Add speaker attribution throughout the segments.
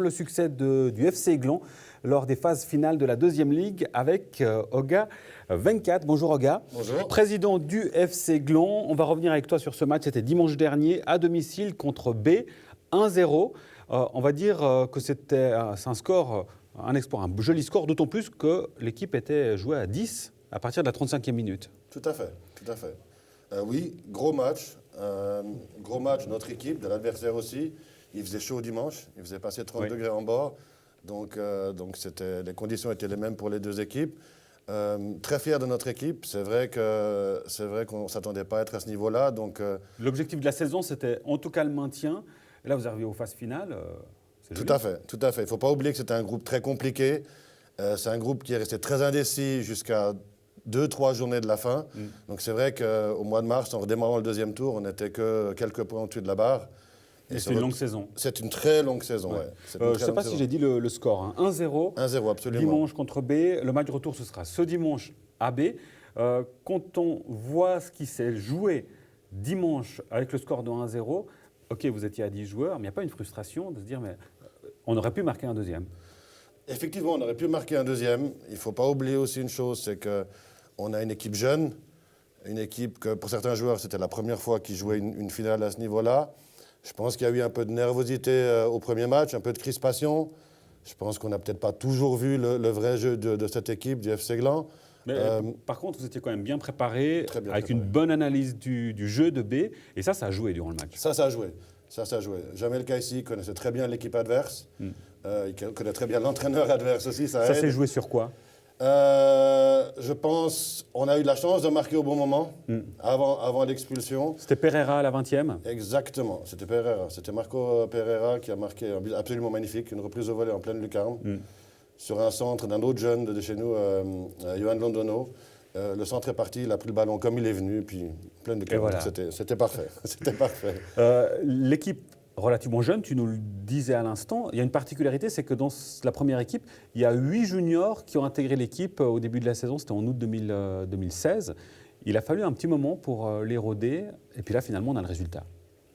Speaker 1: le succès du FC Aiglon lors des phases finales de la deuxième ligue avec Oga 24. Bonjour Oga.
Speaker 2: Bonjour.
Speaker 1: Président du FC Aiglon. On va revenir avec toi sur ce match. C'était dimanche dernier à domicile contre B, 1-0. On va dire que c'est un score, un exploit, un joli score, d'autant plus que l'équipe était jouée à 10 à partir de la 35e minute.
Speaker 2: Tout à fait, tout à fait. Oui, gros match de notre équipe, de l'adversaire aussi. Il faisait chaud dimanche, il faisait passer 30 degrés en bord. Donc les conditions étaient les mêmes pour les deux équipes. Très fier de notre équipe. C'est vrai qu'on ne s'attendait pas à être à ce niveau-là.
Speaker 1: L'objectif de la saison, c'était en tout cas le maintien. Et là, vous arrivez aux phases finales.
Speaker 2: Tout à fait. Il ne faut pas oublier que c'était un groupe très compliqué. C'est un groupe qui est resté très indécis jusqu'à 2-3 journées de la fin. Donc c'est vrai qu'au mois de mars, en redémarrant le deuxième tour, on n'était que quelques points au-dessus de la barre.
Speaker 1: Et c'est une longue saison.
Speaker 2: C'est une très longue saison, ouais.
Speaker 1: Je ne sais pas si j'ai dit le score. Hein. 1-0.
Speaker 2: 1-0, absolument.
Speaker 1: Dimanche contre B. Le match de retour, ce sera ce dimanche à B. Quand on voit ce qui s'est joué dimanche avec le score de 1-0, ok, vous étiez à 10 joueurs, mais il n'y a pas une frustration de se dire, mais on aurait pu marquer un deuxième.
Speaker 2: Effectivement, on aurait pu marquer un deuxième. Il ne faut pas oublier aussi une chose, c'est qu'on a une équipe jeune, une équipe que pour certains joueurs, c'était la première fois qu'ils jouaient une finale à ce niveau-là. Je pense qu'il y a eu un peu de nervosité au premier match, un peu de crispation. Je pense qu'on n'a peut-être pas toujours vu le vrai jeu de cette équipe, du FC Aiglon.
Speaker 1: Mais par contre, vous étiez quand même bien préparé, avec une bonne analyse du jeu de B. Et ça a joué durant le match.
Speaker 2: Ça a joué. Jamel Kaissi connaissait très bien l'équipe adverse. Il connaît très bien l'entraîneur adverse aussi. Ça
Speaker 1: s'est joué sur quoi ?
Speaker 2: Je pense qu'on a eu la chance de marquer au bon moment, avant l'expulsion.
Speaker 1: C'était Pereira à la 20e ?
Speaker 2: Exactement, c'était Pereira. C'était Marco Pereira qui a marqué un but absolument magnifique, une reprise au volet en pleine lucarne, sur un centre d'un autre jeune de chez nous, Johan Londono. Le centre est parti, il a pris le ballon comme il est venu, puis pleine lucarne. Voilà. C'était parfait.
Speaker 1: L'équipe relativement jeune, tu nous le disais à l'instant, il y a une particularité, c'est que dans la première équipe, il y a 8 juniors qui ont intégré l'équipe au début de la saison, c'était en août 2016. Il a fallu un petit moment pour les roder, et puis là, finalement, on a le résultat.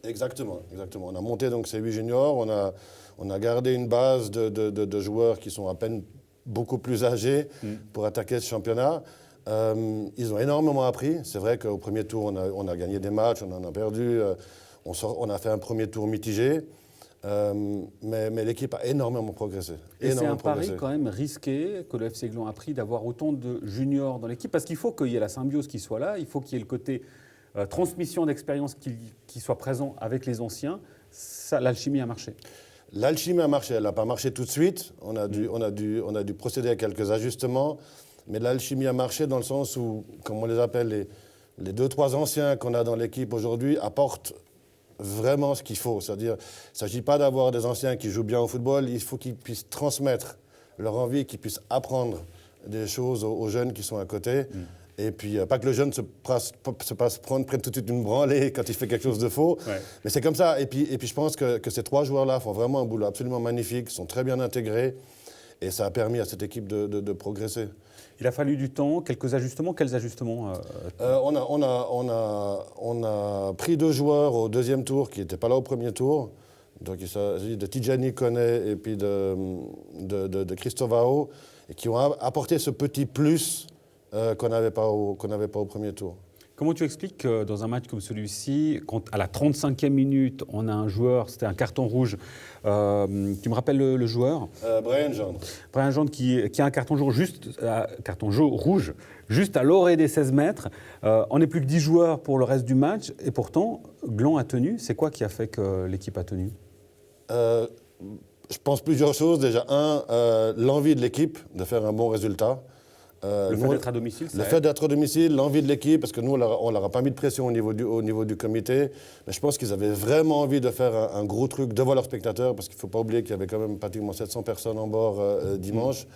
Speaker 2: Exactement. On a monté donc ces 8 juniors, on a gardé une base de joueurs qui sont à peine beaucoup plus âgés pour attaquer ce championnat. Ils ont énormément appris. C'est vrai qu'au premier tour, on a gagné des matchs, on en a perdu. On a fait un premier tour mitigé, mais l'équipe a énormément progressé.
Speaker 1: Et c'est un pari quand même risqué que le FC Aiglon a pris d'avoir autant de juniors dans l'équipe, parce qu'il faut qu'il y ait la symbiose qui soit là, il faut qu'il y ait le côté transmission d'expérience qui soit présent avec les anciens. L'alchimie a marché.
Speaker 2: L'alchimie a marché, elle n'a pas marché tout de suite. On a dû procéder à quelques ajustements, mais l'alchimie a marché dans le sens où, comme on les appelle, les 2-3 anciens qu'on a dans l'équipe aujourd'hui apportent vraiment ce qu'il faut. C'est-à-dire, il ne s'agit pas d'avoir des anciens qui jouent bien au football, il faut qu'ils puissent transmettre leur envie, qu'ils puissent apprendre des choses aux jeunes qui sont à côté. Et puis, pas que le jeune prenne tout de suite une branlée quand il fait quelque chose de faux. Mais c'est comme ça. Et puis je pense que ces 3 joueurs-là font vraiment un boulot absolument magnifique, sont très bien intégrés. Et ça a permis à cette équipe de progresser.
Speaker 1: Il a fallu du temps, quelques ajustements. Quels ajustements
Speaker 2: on a pris 2 joueurs au deuxième tour qui n'étaient pas là au premier tour. Donc il s'agit de Tidjani Kone et puis de Christovao, et qui ont apporté ce petit plus qu'on n'avait pas au premier tour.
Speaker 1: Comment tu expliques que dans un match comme celui-ci, quand à la 35e minute, on a un joueur, c'était un carton rouge, tu me rappelles le joueur
Speaker 2: Brian Gendre.
Speaker 1: Brian Gendre qui a un carton rouge juste à l'orée des 16 mètres. On n'est plus que 10 joueurs pour le reste du match, et pourtant, Gland a tenu. C'est quoi qui a fait que l'équipe a tenu ?
Speaker 2: Je pense plusieurs choses. Déjà, l'envie de l'équipe de faire un bon résultat.
Speaker 1: Le fait d'être à domicile,
Speaker 2: le fait d'être à domicile, l'envie de l'équipe, parce que nous, on leur a pas mis de pression au niveau du comité, mais je pense qu'ils avaient vraiment envie de faire un gros truc devant leurs spectateurs, parce qu'il ne faut pas oublier qu'il y avait quand même pratiquement 700 personnes en bord dimanche.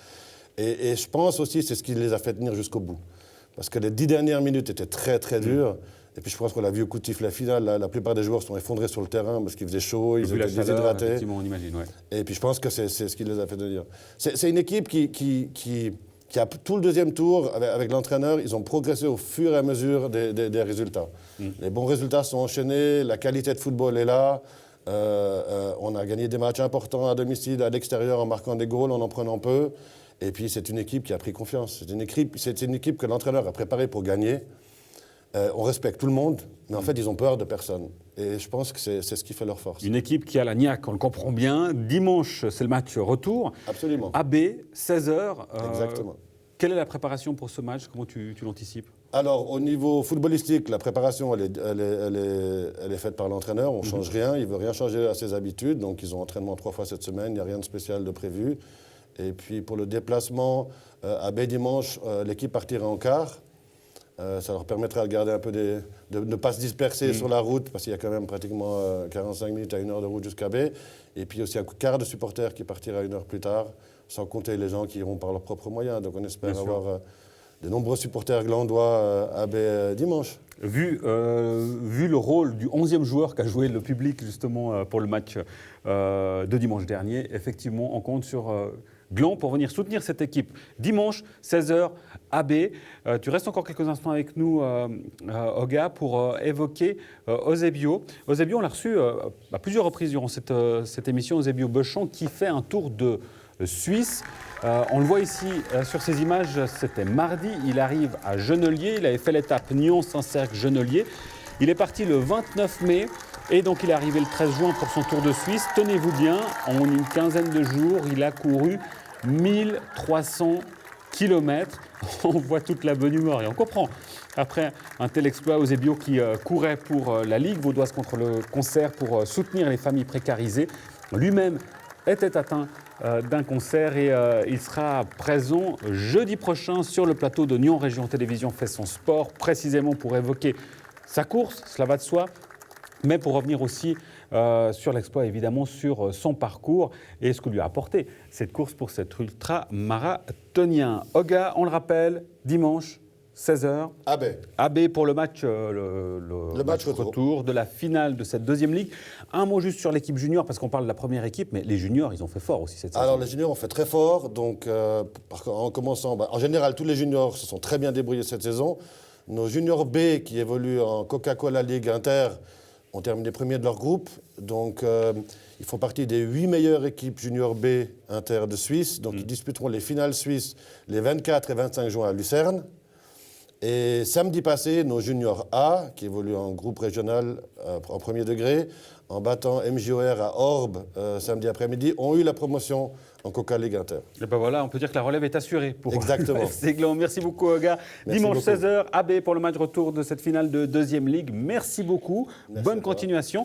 Speaker 2: Et je pense aussi que c'est ce qui les a fait tenir jusqu'au bout. Parce que les 10 dernières minutes étaient très, très dures. Et puis je pense qu'on l'a vu au coup de sifflet final, la plupart des joueurs se sont effondrés sur le terrain parce qu'il faisait chaud, ils étaient déshydratés.
Speaker 1: Effectivement, on imagine,
Speaker 2: Et puis je pense que c'est ce qui les a fait tenir. C'est une équipe qui a tout le deuxième tour, avec l'entraîneur, ils ont progressé au fur et à mesure des résultats. Les bons résultats sont enchaînés, la qualité de football est là. On a gagné des matchs importants à domicile, à l'extérieur, en marquant des goals, en prenant peu. Et puis, c'est une équipe qui a pris confiance. C'est une équipe que l'entraîneur a préparée pour gagner. On respecte tout le monde, mais en fait, ils ont peur de personne. Et je pense que c'est ce qui fait leur force.
Speaker 1: Une équipe qui a la niaque, on le comprend bien. Dimanche, c'est le match retour.
Speaker 2: Absolument.
Speaker 1: AB, 16h.
Speaker 2: Exactement.
Speaker 1: Quelle est la préparation pour ce match? Comment tu l'anticipes?
Speaker 2: Alors, au niveau footballistique, la préparation, elle est faite par l'entraîneur. On ne change rien. Il ne veut rien changer à ses habitudes. Donc, ils ont entraînement 3 fois cette semaine. Il n'y a rien de spécial de prévu. Et puis, pour le déplacement, AB dimanche, l'équipe partira en quart. Ça leur permettra de garder un peu de ne pas se disperser sur la route, parce qu'il y a quand même pratiquement 45 minutes à 1 heure de route jusqu'à B. Et puis aussi un quart de supporters qui partira 1 heure plus tard, sans compter les gens qui iront par leurs propres moyens. Donc on espère avoir de nombreux supporters glandois à B dimanche.
Speaker 1: Vu le rôle du 11e joueur qu'a joué le public justement pour le match de dimanche dernier, effectivement, on compte sur Gland pour venir soutenir cette équipe. Dimanche, 16h, AB. Tu restes encore quelques instants avec nous, Oga, pour évoquer Eusebio. Eusebio, on l'a reçu à plusieurs reprises durant cette émission, Eusebio Beuchamp, qui fait un tour de Suisse. On le voit ici sur ces images, c'était mardi. Il arrive à Genelier. Il avait fait l'étape Nyon-Saint-Cergue-Genelier. Il est parti le 29 mai. Et donc, il est arrivé le 13 juin pour son Tour de Suisse. Tenez-vous bien, en une quinzaine de jours, il a couru 1300 km. On voit toute la bonne humeur et on comprend. Après un tel exploit, Eusebio qui courait pour la Ligue vaudoise contre le cancer pour soutenir les familles précarisées, lui-même était atteint d'un cancer et il sera présent jeudi prochain sur le plateau de Nyon Région Télévision fait son sport, précisément pour évoquer sa course, cela va de soi. Mais pour revenir aussi sur l'exploit, évidemment, sur son parcours et ce que lui a apporté cette course pour cet ultra-marathonien. Oga, on le rappelle, dimanche, 16h. AB pour le match, le match retour de la finale de cette deuxième ligue. Un mot juste sur l'équipe junior, parce qu'on parle de la première équipe, mais les juniors, ils ont fait fort aussi cette saison.
Speaker 2: Alors, les juniors ont fait très fort. Donc, en commençant, en général, tous les juniors se sont très bien débrouillés cette saison. Nos juniors B, qui évoluent en Coca-Cola Ligue Inter, ont terminé premiers de leur groupe. Donc, ils font partie des 8 meilleures équipes junior B inter de Suisse. Donc, ils disputeront les finales suisses les 24 et 25 juin à Lucerne. Et samedi passé, nos juniors A, qui évoluent en groupe régional en premier degré, en battant MJOR à Orbe samedi après-midi, ont eu la promotion en Coca Ligue Inter.
Speaker 1: Et ben voilà, on peut dire que la relève est assurée pour
Speaker 2: Exactement.
Speaker 1: le FC Gland. Merci beaucoup, Oga. Dimanche 16h, AB pour le match retour de cette finale de deuxième ligue. Merci beaucoup. Bonne continuation.